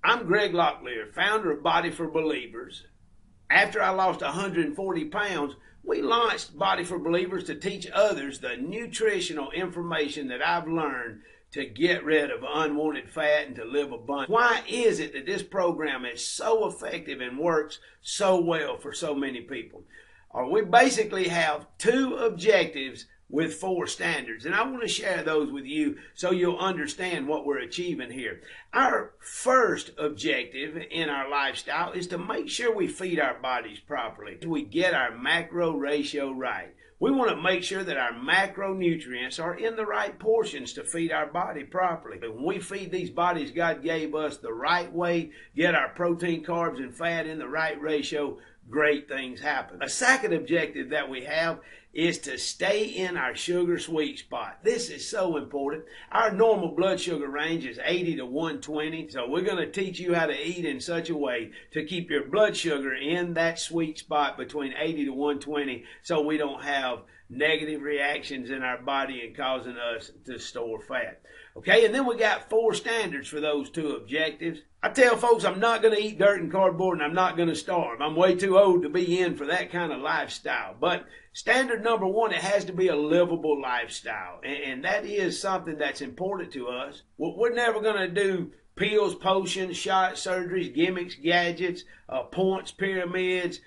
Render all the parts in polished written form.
I'm Greg Locklear, founder of Body for Believers. After I lost 140 pounds, we launched Body for Believers to teach others the nutritional information that I've learned to get rid of unwanted fat and to live abundant. Why is it that this program is so effective and works so well for so many people? We basically have two objectives with 4 standards, and I want to share those with you so you'll understand what we're achieving here. Our first objective in our lifestyle is to make sure we feed our bodies properly. We get our macro ratio right. We want to make sure that our macronutrients are in the right portions to feed our body properly. When we feed these bodies God gave us the right way, get our protein, carbs, and fat in the right ratio, great things happen. A second objective that we have is to stay in our sugar sweet spot. This is so important. Our normal blood sugar range is 80 to 120, so we're going to teach you how to eat in such a way to keep your blood sugar in that sweet spot between 80 to 120 so we don't have negative reactions in our body and causing us to store fat. Okay, and then we got 4 standards for those 2 objectives. I tell folks I'm not going to eat dirt and cardboard and I'm not going to starve. I'm way too old to be in for that kind of lifestyle. But standard number 1, it has to be a livable lifestyle. And that is something that's important to us. We're never going to do pills, potions, shots, surgeries, gimmicks, gadgets, points, pyramids,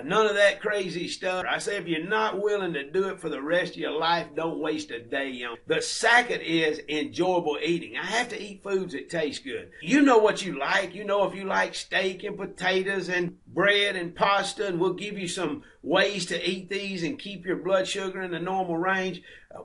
none of that crazy stuff. I say if you're not willing to do it for the rest of your life, don't waste a day on it. The second is enjoyable eating. I have to eat foods that taste good. You know what you like. You know if you like steak and potatoes and bread and pasta, and we'll give you some ways to eat these and keep your blood sugar in the normal range.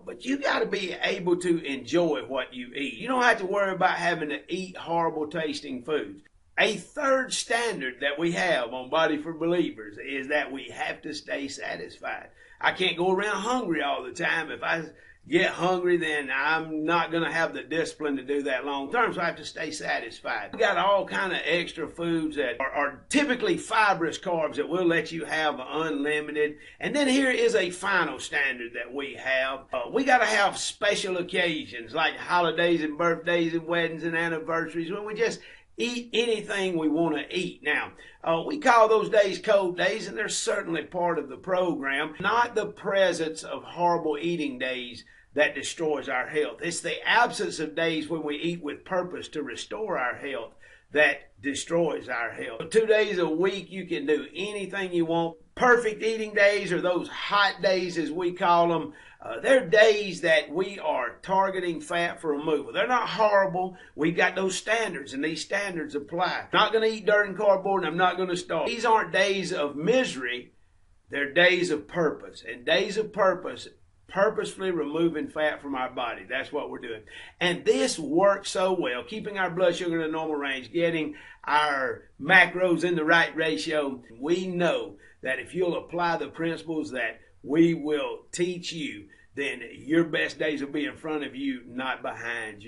But you got to be able to enjoy what you eat. You don't have to worry about having to eat horrible tasting foods. A third standard that we have on Body for Believers is that we have to stay satisfied. I can't go around hungry all the time. If I get hungry, then I'm not going to have the discipline to do that long term, so I have to stay satisfied. We got all kind of extra foods that are typically fibrous carbs that we'll let you have unlimited. And then here is a final standard that we have. We got to have special occasions like holidays and birthdays and weddings and anniversaries when we just eat anything we want to eat. Now, we call those days cold days, and they're certainly part of the program. Not the presence of horrible eating days that destroys our health. It's the absence of days when we eat with purpose to restore our health that destroys our health. 2 days a week, you can do anything you want. Perfect eating days are those hot days, as we call them. They're days that we are targeting fat for removal. They're not horrible. We've got those standards, and these standards apply. I'm not going to eat dirt and cardboard, and I'm not going to starve. These aren't days of misery. They're days of purpose. And days of purpose, purposefully removing fat from our body. That's what we're doing. And this works so well, keeping our blood sugar in the normal range, getting our macros in the right ratio. We know that if you'll apply the principles that we will teach you, then your best days will be in front of you, not behind you.